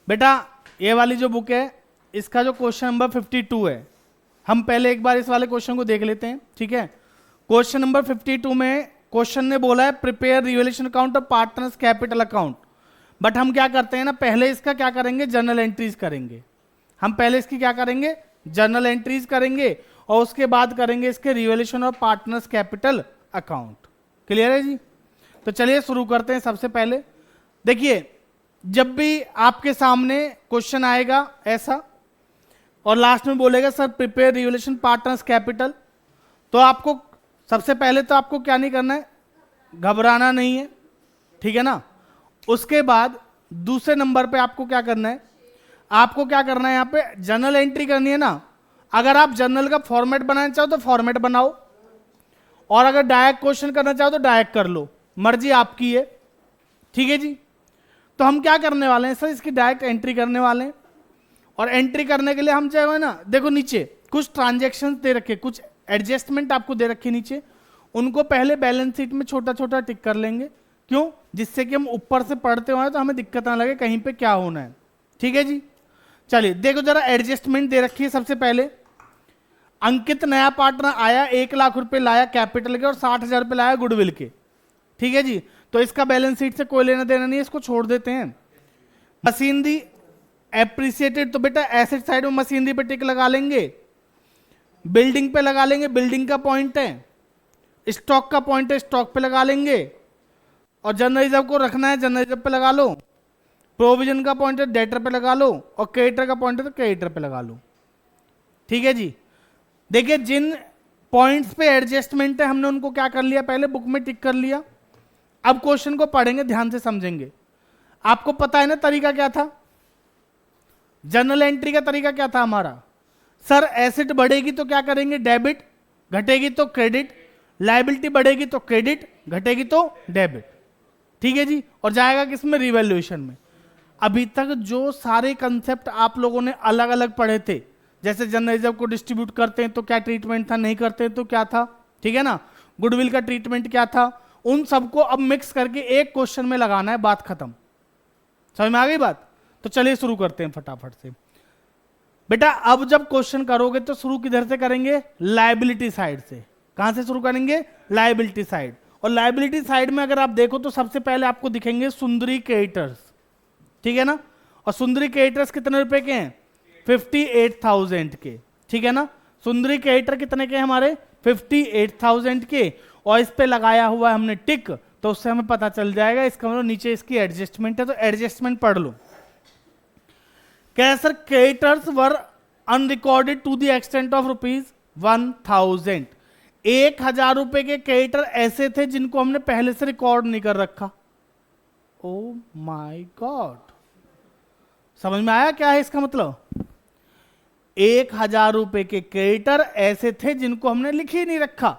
बेटा ये वाली जो बुक है इसका जो क्वेश्चन नंबर 52 है, हम पहले एक बार इस वाले क्वेश्चन को देख लेते हैं, ठीक है। क्वेश्चन नंबर 52 में क्वेश्चन ने बोला है प्रिपेयर रिवैल्यूएशन अकाउंट और पार्टनर्स कैपिटल अकाउंट, बट हम क्या करते हैं ना, पहले इसका क्या करेंगे, जर्नल एंट्रीज करेंगे। हम पहले इसकी क्या करेंगे, जर्नल एंट्रीज करेंगे, और उसके बाद करेंगे इसके रिवैल्यूएशन और पार्टनर्स कैपिटल अकाउंट। क्लियर है जी? तो चलिए शुरू करते हैं। सबसे पहले देखिए, जब भी आपके सामने क्वेश्चन आएगा ऐसा और लास्ट में बोलेगा sir prepare revaluation partners capital, तो आपको सबसे पहले तो आपको क्या नहीं करना है, घबराना नहीं है, ठीक है ना। उसके बाद दूसरे नंबर पे आपको क्या करना है, आपको क्या करना है, यहाँ पे जर्नल एंट्री करनी है ना। अगर आप जर्नल का फॉर्मेट बनाना चाहो तो फॉर्मेट बनाओ, और अगर डायरेक्ट क्वेश्चन करना चाहो तो डायरेक्ट कर लो, मर्जी आपकी है, ठीक है जी। तो हम क्या करने वाले हैं सर, इसकी डायरेक्ट एंट्री करने वाले हैं। और एंट्री करने के लिए हम जो है ना, देखो नीचे कुछ ट्रांजेक्शन दे रखे, कुछ एडजस्टमेंट आपको दे रखे नीचे, उनको पहले बैलेंस शीट में छोटा छोटा टिक कर लेंगे। क्यों? जिससे कि हम ऊपर से पढ़ते हुए तो हमें दिक्कत ना लगे कहीं पे क्या होना है, ठीक है जी। चलिए देखो जरा, एडजस्टमेंट दे रखी है। सबसे पहले अंकित नया पार्टनर आया, 1 लाख रुपए लाया कैपिटल के और 60,000 रुपए लाया गुडविल के, ठीक है जी। तो इसका बैलेंस शीट से कोई लेना देना नहीं है, इसको छोड़ देते हैं। मशीनरी एप्रिसिएटेड, तो बेटा एसेट साइड में मशीनरी पे टिक लगा लेंगे, बिल्डिंग पे लगा लेंगे, बिल्डिंग का पॉइंट है, स्टॉक का पॉइंट है, स्टॉक पे लगा लेंगे, और जनरल रिजर्व को रखना है जनरल रिजर्व पे लगा लो, प्रोविजन का पॉइंट है डेटर पे लगा लो, और क्रेडिटर का पॉइंट है तो क्रेडिटर पे लगा लो, ठीक है जी। देखिए जिन पॉइंट्स पे एडजस्टमेंट है हमने उनको क्या कर लिया, पहले बुक में टिक कर लिया। अब क्वेश्चन को पढ़ेंगे, ध्यान से समझेंगे। आपको पता है ना तरीका क्या था, जर्नल एंट्री का तरीका क्या था हमारा, सर एसेट बढ़ेगी तो क्या करेंगे, डेबिट, घटेगी तो क्रेडिट, लायबिलिटी बढ़ेगी तो क्रेडिट, घटेगी तो डेबिट, ठीक है जी। और जाएगा किसमें, रिवैल्यूएशन में। अभी तक जो सारे कंसेप्ट आप लोगों ने अलग अलग पढ़े थे, जैसे जनरल रिजर्व को डिस्ट्रीब्यूट करते हैं तो क्या ट्रीटमेंट था, नहीं करते हैं तो क्या था, ठीक है ना, गुडविल का ट्रीटमेंट क्या था, उन सबको अब मिक्स करके एक क्वेश्चन में लगाना है, बात खत्म। समझ में आ गई बात? तो चलिए शुरू करते हैं फटाफट से। बेटा अब जब क्वेश्चन करोगे तो शुरू किधर से करेंगे, लायबिलिटी साइड से। कहां से शुरू करेंगे, लायबिलिटी साइड। और लायबिलिटी साइड में अगर आप देखो तो सबसे पहले आपको दिखेंगे सुंदरी क्रेडिटर्स, ठीक है ना। और सुंदरी क्रेडिटर्स कितने रुपए के हैं, 58,000 के, ठीक है ना। सुंदरी क्रेडिटर कितने के हमारे, 58,000 के, और इस पे लगाया हुआ है हमने टिक, तो उससे हमें पता चल जाएगा। इसका मतलब नीचे इसकी एडजस्टमेंट है, तो एडजस्टमेंट पढ़ लो। क्या sir, creditors were unrecorded to the extent of ₹1,000। 1,000 रुपए के क्रेडिटर ऐसे थे जिनको हमने पहले से रिकॉर्ड नहीं कर रखा। ओ माय गॉड, समझ में आया क्या है इसका मतलब? 1,000 रुपए के क्रेडिटर ऐसे थे जिनको हमने लिख ही नहीं रखा।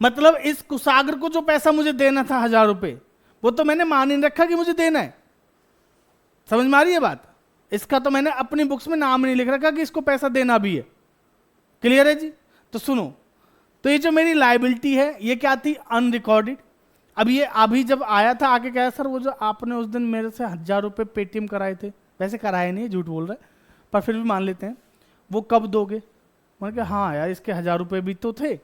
मतलब इस कुशाग्र को जो पैसा मुझे देना था 1,000 रुपए, वो तो मैंने मान ही नहीं रखा कि मुझे देना है। समझ में आ रही है बात? इसका तो मैंने अपनी बुक्स में नाम नहीं लिख रखा कि इसको पैसा देना भी है। क्लियर है जी? तो सुनो, तो ये जो मेरी लायबिलिटी है ये क्या थी, अनरिकॉर्डेड। अब ये अभी जब आया था आके क्या है, सर वो जो आपने उस दिन मेरे से 1,000 रुपए पेटीएम कराए थे, वैसे कराए नहीं, झूठ बोल रहे, पर फिर भी मान लेते हैं, वो कब दोगे? मैंने कहा हाँ यार इसके 1,000 रुपए भी तो थे,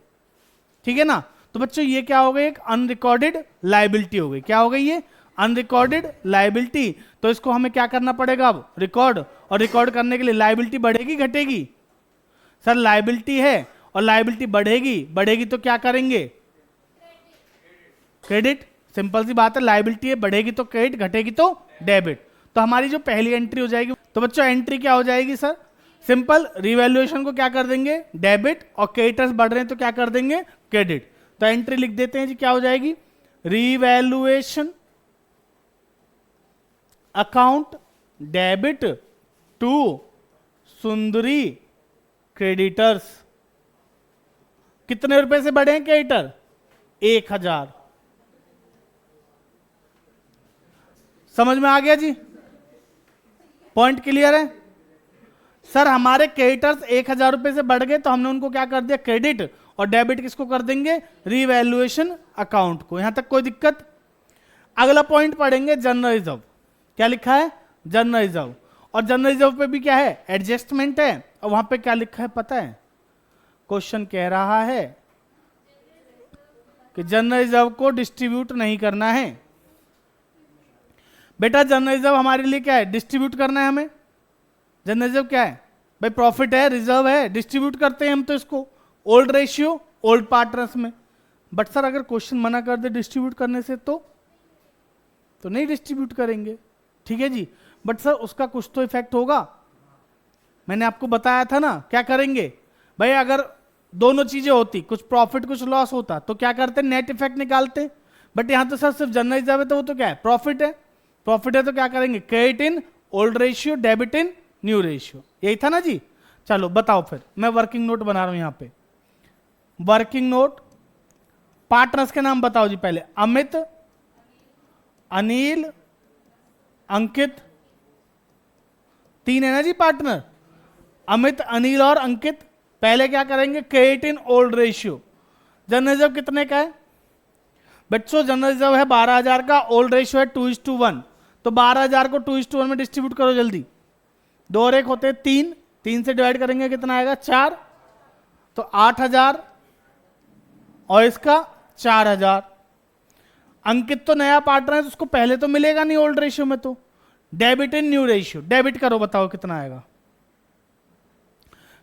ठीक है ना। तो बच्चों ये क्या हो गई, एक अनरिकॉर्डेड लायबिलिटी हो गई। क्या हो गई ये, अनरिकॉर्डेड लायबिलिटी। तो इसको हमें क्या करना पड़ेगा अब, रिकॉर्ड। और रिकॉर्ड करने के लिए लायबिलिटी बढ़ेगी घटेगी, सर लायबिलिटी है और लायबिलिटी बढ़ेगी, बढ़ेगी तो क्या करेंगे, क्रेडिट। सिंपल सी बात है, लायबिलिटी है, बढ़ेगी तो क्रेडिट, घटेगी तो डेबिट। तो हमारी जो पहली एंट्री हो जाएगी, तो बच्चों एंट्री क्या हो जाएगी सर, सिंपल, रिवैल्यूएशन को क्या कर देंगे, डेबिट, और क्रेडिटर्स बढ़ रहे हैं तो क्या कर देंगे, क्रेडिट। तो एंट्री लिख देते हैं जी, क्या हो जाएगी, revaluation account debit to Sundari creditors. कितने रुपए से बढ़े हैं क्रेडिटर, 1,000। समझ में आ गया जी, पॉइंट क्लियर है? सर हमारे क्रेडिटर्स 1,000 रुपए से बढ़ गए तो हमने उनको क्या कर दिया, क्रेडिट, और डेबिट किसको कर देंगे, रिवैल्यूएशन अकाउंट को। यहां तक कोई दिक्कत? अगला पॉइंट पढ़ेंगे जनरल रिजर्व। क्या लिखा है, जनरल रिजर्व। और जनरल रिजर्व पे भी क्या है, एडजस्टमेंट है। और वहां पे क्या लिखा है पता है, क्वेश्चन कह रहा है कि जनरल रिजर्व को डिस्ट्रीब्यूट नहीं करना है। बेटा जनरल रिजर्व हमारे लिए क्या है, डिस्ट्रीब्यूट करना है हमें। जनरल रिजर्व क्या है भाई, प्रॉफिट है, रिजर्व है, डिस्ट्रीब्यूट करते हैं हम तो इसको ओल्ड रेशियो ओल्ड पार्टनर्स में। बट सर अगर क्वेश्चन मना कर दे डिस्ट्रीब्यूट करने से तो नहीं डिस्ट्रीब्यूट करेंगे, ठीक है जी। बट सर उसका कुछ तो इफेक्ट होगा, मैंने आपको बताया था ना क्या करेंगे भाई। अगर दोनों चीजें होती, कुछ प्रॉफिट कुछ लॉस होता, तो क्या करते, नेट इफेक्ट निकालते। बट यहां तो सर सिर्फ जनरल रिजर्व है, तो वो तो क्या है, प्रॉफिट है। प्रॉफिट है तो क्या करेंगे, credit in old ratio, debit in new ratio, यही था ना जी। चलो बताओ फिर, मैं वर्किंग नोट बना रहा हूं यहां पे। वर्किंग नोट, पार्टनर्स के नाम बताओ जी पहले, अमित, अनिल, अंकित, 3 है ना जी पार्टनर, अमित, अनिल और अंकित। पहले क्या करेंगे, credit in old ratio. General reserve कितने का है बच्चों, जनरल रिजर्व है 12,000 का, ओल्ड रेशियो है 2:1। तो 12,000 को 2:1 में डिस्ट्रीब्यूट करो जल्दी, 2 और 1 होते हैं 3, 3 से डिवाइड करेंगे कितना आएगा 4, तो 8,000 और इसका 4,000। अंकित तो नया पार्टनर है तो उसको पहले तो मिलेगा नहीं ओल्ड रेशियो में, तो debit in new ratio, debit करो बताओ कितना आएगा।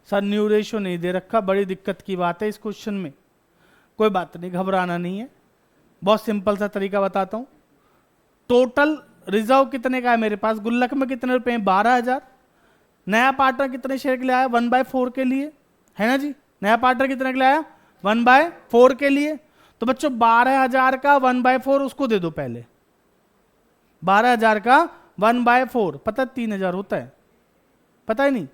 सर न्यू रेशियो नहीं दे रखा, बड़ी दिक्कत की बात है इस क्वेश्चन में। कोई बात नहीं, घबराना नहीं है, बहुत सिंपल सा तरीका बताता हूं। टोटल रिजर्व कितने का है मेरे पास, गुल्लक में कितने रुपए हैं 12,000। नया पार्टनर कितने शेयर के लिए आया, 1/4 के लिए, है ना जी। नया पार्टनर कितने के लिए आया, 1/4 के लिए। तो बच्चों 12,000 का 1/4 उसको दे दो पहले, 12,000 का 1/4 पता 3,000 होता है, पता ही नहीं।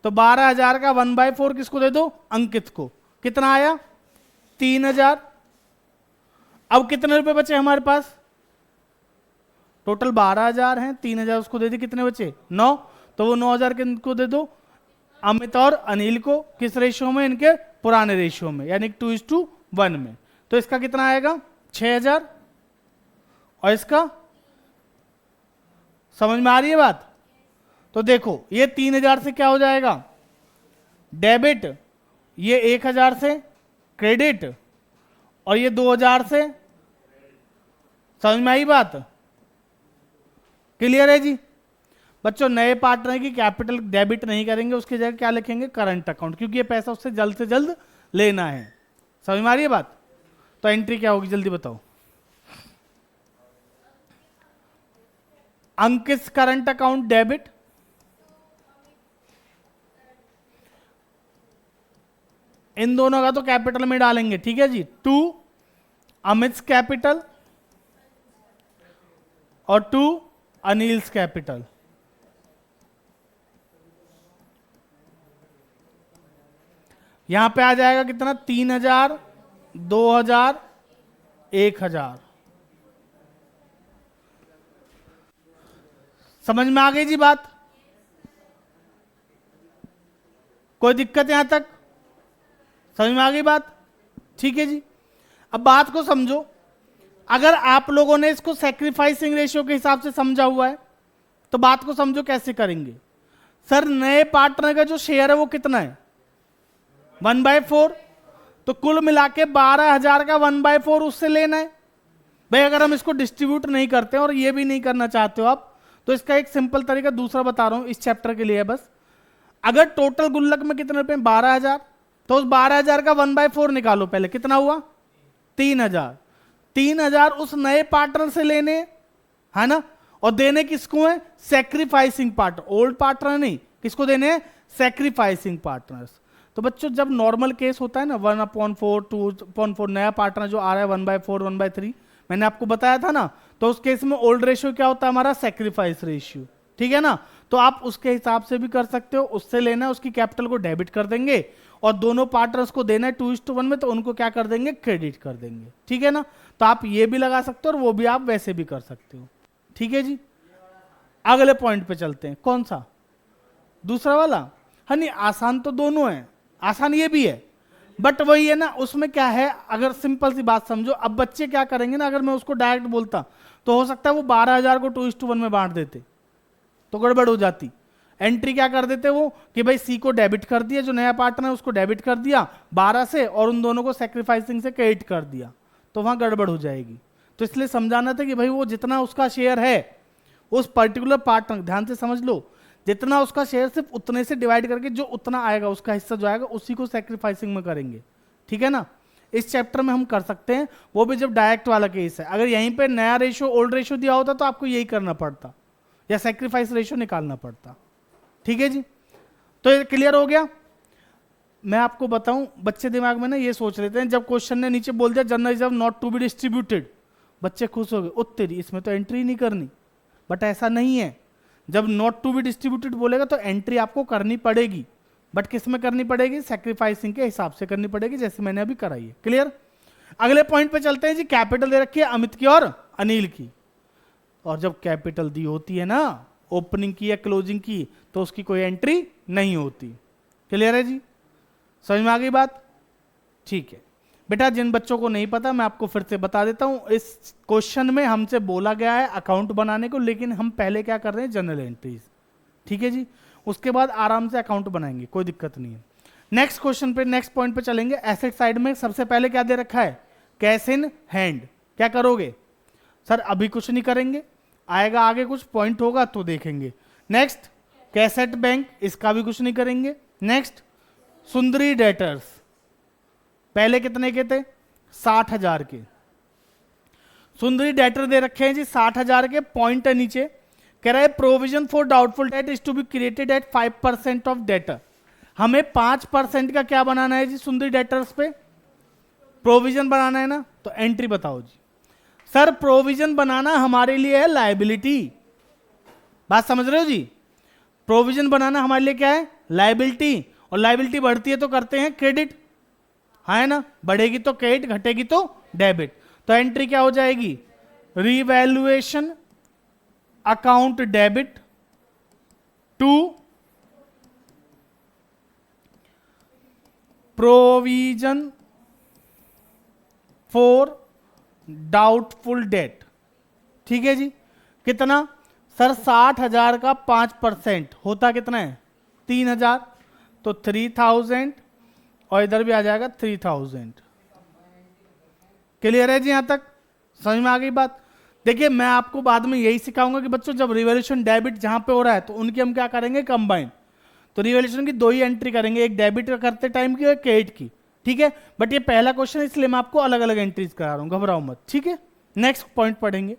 तो 12,000 का 1/4 किसको दे दो, अंकित को। कितना आया 3,000। अब कितने रुपए बचे हमारे पास, टोटल 12,000 हैं, 3,000 उसको दे दी, कितने बचे 9। तो वो 9,000 किनको दे दो, अमित और अनिल को। किस रेशियो में, इनके पुराने रेशियो में, यानी 2:1 में। तो इसका कितना आएगा 6,000 और इसका, समझ में आ रही है बात। तो देखो ये 3,000 से क्या हो जाएगा डेबिट, ये 1,000 से क्रेडिट, और ये 2,000 से, समझ में आई बात, क्लियर है जी। बच्चों नए पार्टनर की कैपिटल डेबिट नहीं करेंगे, उसकी जगह क्या लिखेंगे, करंट अकाउंट, क्योंकि ये पैसा उससे जल्द लेना है। समझ में आ रही है बात। तो एंट्री क्या होगी जल्दी बताओ, अंकित करंट अकाउंट डेबिट, इन दोनों का तो कैपिटल में डालेंगे, ठीक है जी। 2 अमित कैपिटल और 2 अनिल्स कैपिटल। यहां पे आ जाएगा कितना 3,000, 2,000, 1,000। समझ में आ गई जी बात, कोई दिक्कत यहां तक, समझ में आ गई बात, ठीक है जी। अब बात को समझो, अगर आप लोगों ने इसको सैक्रिफाइसिंग रेशियो के हिसाब से समझा हुआ है तो बात को समझो कैसे करेंगे। सर नए पार्टनर का जो शेयर है वो कितना है 1/4, तो कुल मिला के 12,000 का 1/4 उससे लेना है भाई। अगर हम इसको डिस्ट्रीब्यूट नहीं करते और ये भी नहीं करना चाहते हो आप, तो इसका एक सिंपल तरीका दूसरा बता रहा हूं इस चैप्टर के लिए बस। अगर टोटल गुल्लक में कितने रुपए 12,000, तो उस 12,000 का 1/4 निकालो पहले, कितना हुआ 3,000। 3,000 उस नए पार्टनर से लेने, है ना, और देने किसको है, सैक्रिफाइसिंग पार्टनर, ओल्ड पार्टनर नहीं, किसको देने हैं, सैक्रिफाइसिंग पार्टनर्स। तो बच्चों जब नॉर्मल केस होता है ना 1/4, 2/4, नया पार्टनर जो आ रहा है 1/4, 1/3, मैंने आपको बताया था ना, तो उस केस में ओल्ड रेशियो क्या होता है हमारा, सैक्रिफाइस रेशियो, ठीक है ना। तो आप उसके हिसाब से भी कर सकते हो, उससे लेना है, उसकी कैपिटल को डेबिट कर देंगे, और दोनों पार्टनर्स को देना है 2:1 में, तो उनको क्या कर देंगे, क्रेडिट कर देंगे, ठीक है ना। तो आप ये भी लगा सकते हो और वो भी आप वैसे भी कर सकते हो, ठीक है जी। अगले पॉइंट पे चलते हैं, कौन सा, दूसरा वाला। हाँ नहीं, आसान तो दोनों है, आसान ये भी है, बट वही है ना, उसमें क्या है, अगर सिंपल सी बात समझो, अब बच्चे क्या करेंगे ना, अगर मैं उसको डायरेक्ट बोलता तो हो सकता है वो 12,000 को 2:1 में बांट देते, तो गड़बड़ हो जाती। एंट्री क्या कर देते वो कि भाई सी को डेबिट कर दिया, जो नया पार्टनर है उसको डेबिट कर दिया 12 से और उन दोनों को सैक्रिफाइसिंग से क्रेडिट कर दिया, तो वहां गड़बड़ हो जाएगी। तो इसलिए समझाना था कि भाई वो जितना उसका शेयर है उस पर्टिकुलर पार्टनर, ध्यान से समझ लो, जितना उसका शेयर सिर्फ उतने से डिवाइड करके जो उतना आएगा उसका हिस्सा जो आएगा उसी को सैक्रिफाइसिंग में करेंगे, ठीक है ना। इस चैप्टर में हम कर सकते हैं, वो भी जब डायरेक्ट वाला केस है। अगर यहीं पे नया रेशियो ओल्ड रेशियो दिया होता तो आपको यही करना पड़ता या सैक्रिफाइस रेशियो निकालना पड़ता, ठीक है जी। तो ये क्लियर हो गया। मैं आपको बताऊं, बच्चे दिमाग में ना ये सोच लेते हैं, जब क्वेश्चन ने नीचे बोल दिया general reserve not to be distributed, बच्चे खुश हो गए, उत्तरी इसमें तो एंट्री नहीं करनी। बट ऐसा नहीं है, जब नॉट टू बी डिस्ट्रीब्यूटेड बोलेगा तो एंट्री आपको करनी पड़ेगी, बट किस में करनी पड़ेगी, सैक्रिफाइसिंग के हिसाब से करनी पड़ेगी, जैसे मैंने अभी कराई है। क्लियर। अगले पॉइंट पे चलते हैं जी। कैपिटल दे रखी है अमित की और अनिल की, और जब कैपिटल दी होती है ना ओपनिंग की या क्लोजिंग की, तो उसकी कोई एंट्री नहीं होती। क्लियर है जी, समझ में आ गई बात। ठीक है बेटा, जिन बच्चों को नहीं पता मैं आपको फिर से बता देता हूं। इस क्वेश्चन में हमसे बोला गया है अकाउंट बनाने को, लेकिन हम पहले क्या कर रहे हैं, जनरल एंट्रीज, ठीक है जी। उसके बाद आराम से अकाउंट बनाएंगे, कोई दिक्कत नहीं है। नेक्स्ट क्वेश्चन पे, नेक्स्ट पॉइंट पे चलेंगे। एसेट साइड में सबसे पहले क्या दे रखा है, कैश इन हैंड। क्या करोगे सर, अभी कुछ नहीं करेंगे, आएगा आगे कुछ पॉइंट होगा तो देखेंगे। नेक्स्ट कैसेट बैंक, इसका भी कुछ नहीं करेंगे। नेक्स्ट सुंदरी डेटर्स, पहले कितने के थे, 60,000 के। सुंदरी डेटर दे रखे हैं जी 60,000 के। पॉइंट है नीचे, कह रहा है provision for doubtful debt is to be created at 5% of debtor. हमें 5% का क्या बनाना है जी, सुंदरी डेटर्स पे प्रोविजन बनाना है ना। तो एंट्री बताओ जी। सर प्रोविजन बनाना हमारे लिए है लायबिलिटी, बात समझ रहे हो जी। प्रोविजन बनाना हमारे लिए क्या है, लायबिलिटी, और लायबिलिटी बढ़ती है तो करते हैं क्रेडिट, है ना। बढ़ेगी तो क्रेडिट, घटेगी तो डेबिट। तो एंट्री क्या हो जाएगी, revaluation account debit to provision for doubtful debt, ठीक है जी। कितना सर, 60,000 का 5% होता कितना है, 3,000, तो 3,000 और इधर भी आ जाएगा 3,000। क्लियर है जी, यहां तक समझ में आ गई बात। देखिए मैं आपको बाद में यही सिखाऊंगा कि बच्चों जब रिवॉल्यूशन डेबिट जहां पे हो रहा है तो उनकी हम क्या करेंगे, कंबाइन। तो रिवॉल्यूशन की 2 ही एंट्री करेंगे, एक डेबिट करते टाइम की और क्रेडिट की, ठीक है। बट ये पहला क्वेश्चन इसलिए मैं आपको अलग अलग एंट्रीज करा रहा हूं, घबराओ मत, ठीक है। नेक्स्ट पॉइंट पढ़ेंगे।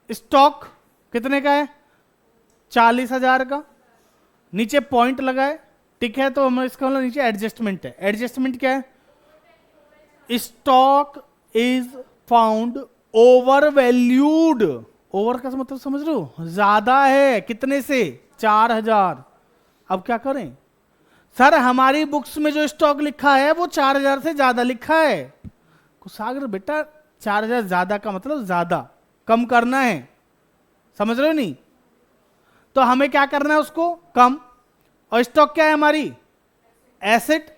स्टॉक कितने का है, 40,000 का। नीचे पॉइंट लगा है, ठीक है, तो हम इसका मतलब नीचे एडजस्टमेंट है। एडजस्टमेंट क्या है, stock is found over valued. Over का मतलब समझ रहे हो, ज्यादा है, कितने से, 4,000। अब क्या करें सर, हमारी बुक्स में जो स्टॉक लिखा है वो 4,000 से ज्यादा लिखा है। कुशागर बेटा 4,000 ज्यादा का मतलब ज्यादा, कम करना है, समझ रहे हो नहीं। तो हमें क्या करना है, उसको कम। और स्टॉक क्या है हमारी, एसेट।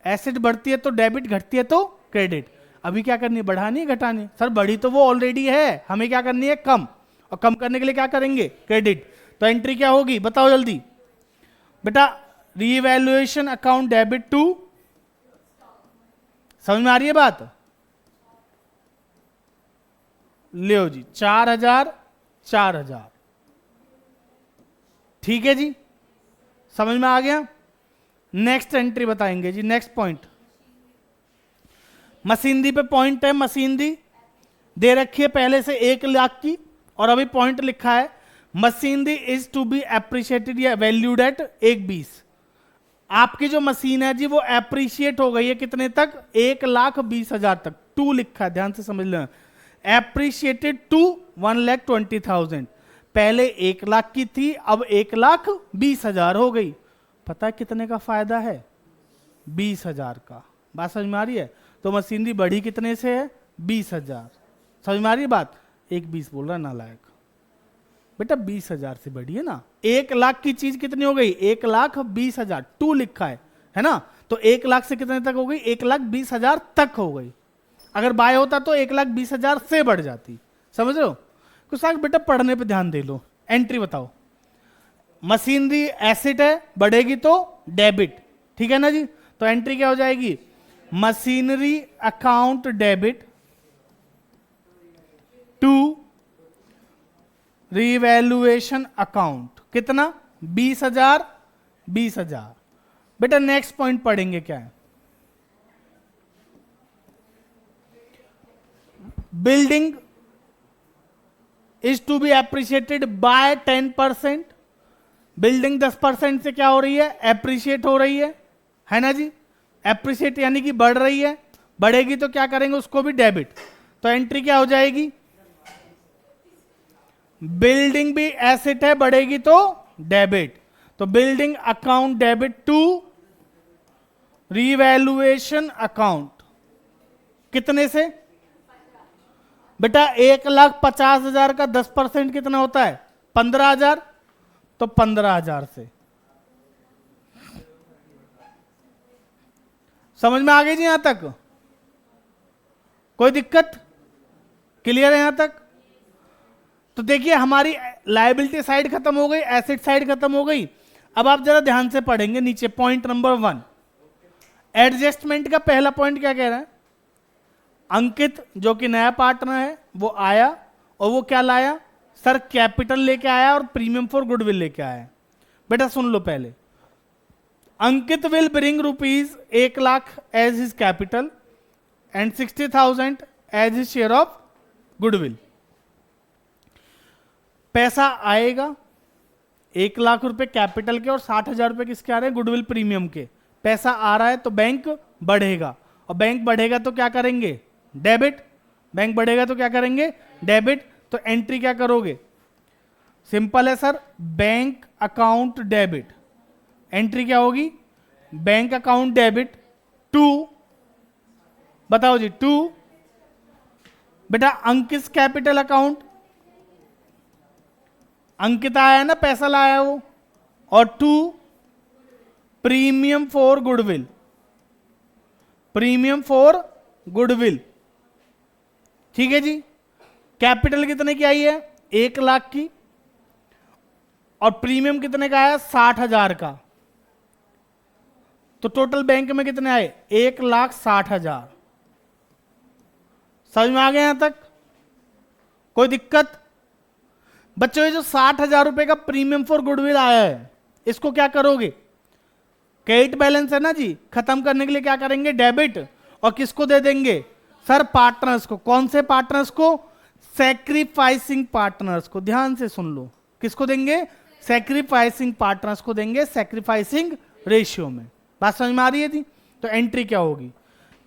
एसेट बढ़ती है तो डेबिट, घटती है तो क्रेडिट। अभी क्या करनी है, बढ़ानी है घटानी है, सर बढ़ी तो वो ऑलरेडी है, हमें क्या करनी है, कम। और कम करने के लिए क्या करेंगे, क्रेडिट। तो एंट्री क्या होगी बताओ जल्दी बेटा, रीवैल्यूएशन अकाउंट डेबिट टू, समझ में आ रही है बात, ले जी 4,000 4,000, ठीक है जी, समझ में आ गया। नेक्स्ट एंट्री बताएंगे जी, नेक्स्ट पॉइंट मशीनरी पे पॉइंट है। मशीनरी दे रखी है पहले से 1 लाख की, और अभी पॉइंट लिखा है machinery is to be appreciated या वैल्यूड एट 1,20,000। आपकी जो मशीन है जी वो एप्रिशिएट हो गई है कितने तक, 1,20,000 तक। 2 लिखा है, ध्यान से समझ लेना। Appreciated to 1,20,000। पहले 1 लाख की थी, अब 1,20,000 हो गई। पता है कितने का फायदा है, 20,000 का। बात समझ में आ रही है। तो मशीनरी बढ़ी कितने से है, 20,000। समझ में आ रही है बात। 1,20 बोल रहा है नालायक बेटा, 20,000 से बढ़ी है ना। 1 लाख की चीज कितनी हो गई, 1,20,000। 2 लिखा है ना। तो 1 लाख से कितने तक हो गई, 1,20,000 तक हो गई। अगर बाय होता तो 1,20,000 से बढ़ जाती, समझ रहे हो। कुछ बेटा पढ़ने पे ध्यान दे लो, एंट्री बताओ। मशीनरी एसेट है, बढ़ेगी तो डेबिट, ठीक है ना जी। तो एंट्री क्या हो जाएगी, machinery account debit to revaluation account, कितना 20,000 20,000। बेटा नेक्स्ट पॉइंट पढ़ेंगे क्या है, building is to be appreciated by 10%। Building 10% से क्या हो रही है, एप्रिशिएट हो रही है ना जी। एप्रिशिएट यानी कि बढ़ रही है, बढ़ेगी तो क्या करेंगे उसको भी डेबिट। तो एंट्री क्या हो जाएगी, बिल्डिंग भी एसेट है, बढ़ेगी तो डेबिट। तो building account debit to revaluation account, कितने से बेटा 1,50,000 का 10% कितना होता है 15,000, तो 15,000 से। समझ में आ गई जी यहां तक, कोई दिक्कत, क्लियर है यहां तक। तो देखिए हमारी लायबिलिटी साइड खत्म हो गई, एसेट साइड खत्म हो गई। अब आप जरा ध्यान से पढ़ेंगे नीचे पॉइंट नंबर 1, एडजस्टमेंट का पहला पॉइंट क्या कह रहा है, अंकित जो कि नया पार्टनर है वो आया और वो क्या लाया सर, कैपिटल लेके आया और प्रीमियम फॉर गुडविल लेके आया। बेटा सुन लो पहले, Ankit will bring rupees 1,00,000 as his capital and 60,000 as his share of goodwill. पैसा आएगा 1,00,000 रुपए कैपिटल के और 60,000 रुपए किसके आ रहे हैं, गुडविल प्रीमियम के। पैसा आ रहा है तो बैंक बढ़ेगा, और बैंक बढ़ेगा तो क्या करेंगे, डेबिट। बैंक बढ़ेगा तो क्या करेंगे, डेबिट। तो एंट्री क्या करोगे, सिंपल है sir, bank account debit. Entry क्या होगी, बैंक अकाउंट डेबिट टू, बताओ जी, टू बेटा अंकित कैपिटल अकाउंट, अंकित आया ना, पैसा लाया वो, और to premium for goodwill, premium for goodwill, ठीक है जी। कैपिटल कितने की आई है 1,00,000 की, और प्रीमियम कितने का आया 60,000 का। तो टोटल बैंक में कितने आए 1,60,000। समझ में आ गया यहां तक, कोई दिक्कत। बच्चों ये जो 60,000 रुपए का प्रीमियम फॉर गुडविल आया है, इसको क्या करोगे, क्रेडिट बैलेंस है ना जी, खत्म करने के लिए क्या करेंगे, डेबिट। और किसको दे देंगे सर, पार्टनर्स को। कौन से पार्टनर्स को, सैक्रिफाइसिंग पार्टनर्स को। ध्यान से सुन लो, किसको देंगे, सैक्रिफाइसिंग पार्टनर्स को देंगे, सैक्रिफाइसिंग रेशियो में। बात समझ में आ रही है जी। तो एंट्री क्या होगी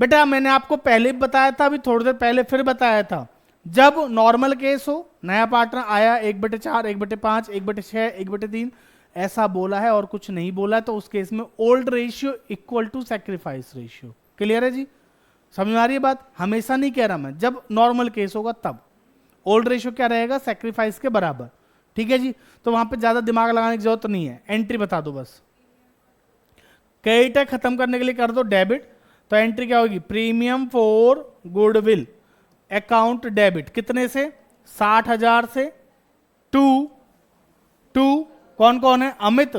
बेटा, मैंने आपको पहले भी बताया था, अभी थोड़ी देर पहले फिर बताया था, जब नॉर्मल केस हो, नया पार्टनर आया 1/4, 1/5, 1/6, 1/3 ऐसा बोला है और कुछ नहीं बोला है, तो उस केस में old ratio equal to sacrifice ratio. Clear है जी, समझ में आ रही है बात। हमेशा नहीं कह रहा मैं, जब नॉर्मल केस होगा तब ओल्ड रेशियो क्या रहेगा, सैक्रिफाइस के बराबर, ठीक है जी। तो वहां पे ज्यादा दिमाग लगाने की जरूरत नहीं है, एंट्री बता दो बस। क्रेडिट खत्म करने के लिए कर दो डेबिट। तो एंट्री क्या होगी, premium for goodwill account debit, कितने से 60,000 से, टू कौन कौन है, अमित,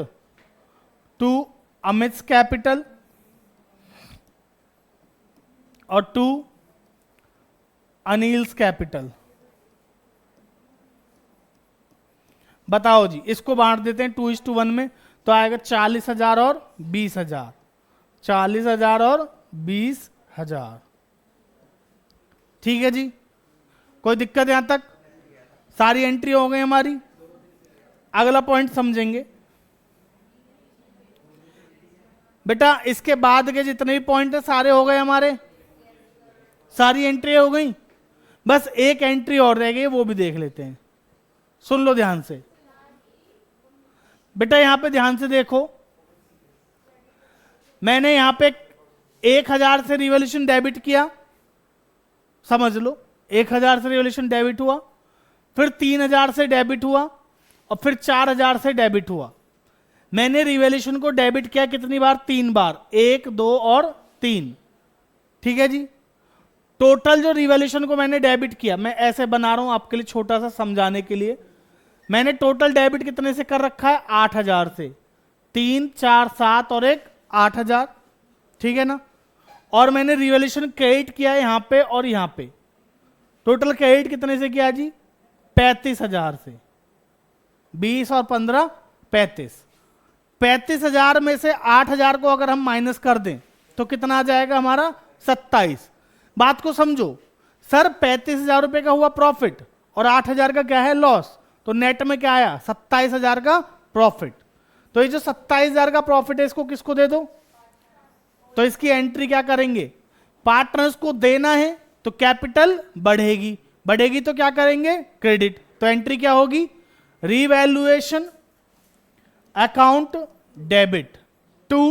टू अमित कैपिटल, और टू अनिल्स कैपिटल। बताओ जी, इसको बांट देते हैं 2:1 में, तो आएगा 40,000 और 20,000, 40,000 और 20,000, ठीक है जी। कोई दिक्कत यहां तक, सारी एंट्री हो गई हमारी। अगला पॉइंट समझेंगे बेटा, इसके बाद के जितने भी पॉइंट है सारे हो गए हमारे, सारी एंट्री हो गई। बस एक एंट्री और रह गई, वो भी देख लेते हैं। सुन लो ध्यान से बेटा, यहां पे ध्यान से देखो, मैंने यहां पे 1,000 से रिवॉल्यूशन डेबिट किया, समझ लो 1,000 से रिवॉल्यूशन डेबिट हुआ, फिर 3,000 से डेबिट हुआ, और फिर 4,000 से डेबिट हुआ। मैंने रिवॉल्यूशन को डेबिट किया कितनी बार, 3 बार, 1, 2 और 3, ठीक है जी। टोटल जो रिवॉल्यूशन को मैंने डेबिट किया, मैं ऐसे बना रहा हूं आपके लिए छोटा सा समझाने के लिए, मैंने टोटल डेबिट कितने से कर रखा है? 8,000 से। 3, 4, 7 और एक 8,000, ठीक है ना। और मैंने रिवैल्यूएशन क्रेडिट किया है यहां पे और यहां पे। टोटल क्रेडिट कितने से किया जी? 35,000 से। 20 और 15 35। 35,000 में से 8,000 को अगर हम माइनस कर दें तो कितना आ जाएगा हमारा? 27। बात को समझो सर, 35,000 रुपए का हुआ प्रॉफिट और 8,000 का क्या है? लॉस। तो नेट में क्या आया? 27,000 का प्रॉफिट। तो ये जो 27,000 का प्रॉफिट है इसको किसको दे दो? तो इसकी एंट्री क्या करेंगे? पार्टनर्स को देना है तो कैपिटल बढ़ेगी, बढ़ेगी तो क्या करेंगे? क्रेडिट। तो एंट्री क्या होगी? Revaluation account debit to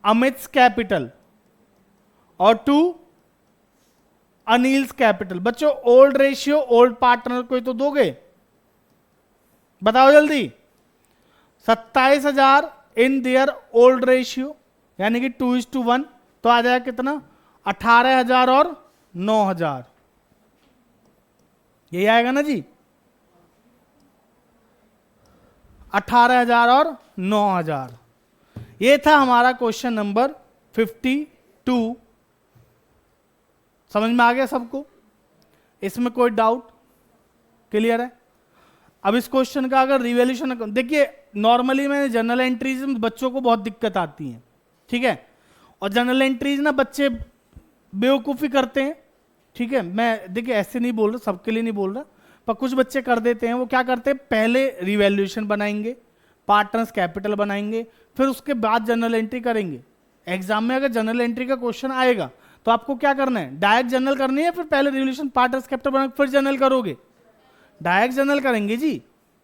Amit's capital और टू अनिल्स कैपिटल। बच्चों ओल्ड रेशियो ओल्ड पार्टनर को ही तो दोगे, बताओ जल्दी। 27,000 इन देयर ओल्ड रेशियो यानी कि 2:1, तो आ जाएगा कितना? 18,000 और 9,000, यही आएगा ना जी। 18,000 और 9,000। ये था हमारा क्वेश्चन नंबर 52। समझ में आ गया सबको? इसमें कोई डाउट? क्लियर है? अब इस क्वेश्चन का अगर रिवैल्यूएशन, देखिए नॉर्मली मैंने जनरल एंट्रीज में बच्चों को बहुत दिक्कत आती है, ठीक है। और जनरल एंट्रीज ना बच्चे बेवकूफ़ी करते हैं, ठीक है। मैं देखिए ऐसे नहीं बोल रहा, सबके लिए नहीं बोल रहा, पर कुछ बच्चे कर देते हैं। वो क्या करते हैं? पहले रिवैल्यूएशन बनाएंगे, पार्टनर्स कैपिटल बनाएंगे, फिर उसके बाद जनरल एंट्री करेंगे। एग्जाम में अगर जनरल एंट्री का क्वेश्चन आएगा तो आपको क्या करना है? डायरेक्ट जनरल करनी है, फिर पहले रिवैल्यूएशन पार्टनर्स कैपिटल बना फिर जनरल करोगे? डायरेक्ट जनरल करेंगे जी,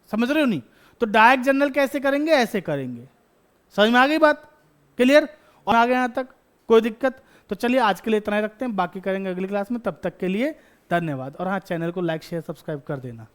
समझ रहे हो नहीं? तो डायरेक्ट जनरल कैसे करेंगे? ऐसे करेंगे। समझ में आ गई बात? क्लियर? और आगे यहां तक कोई दिक्कत? तो चलिए आज के लिए इतना ही रखते हैं, बाकी करेंगे अगली क्लास में। तब तक के लिए धन्यवाद। और हाँ, चैनल को लाइक शेयर सब्सक्राइब कर देना।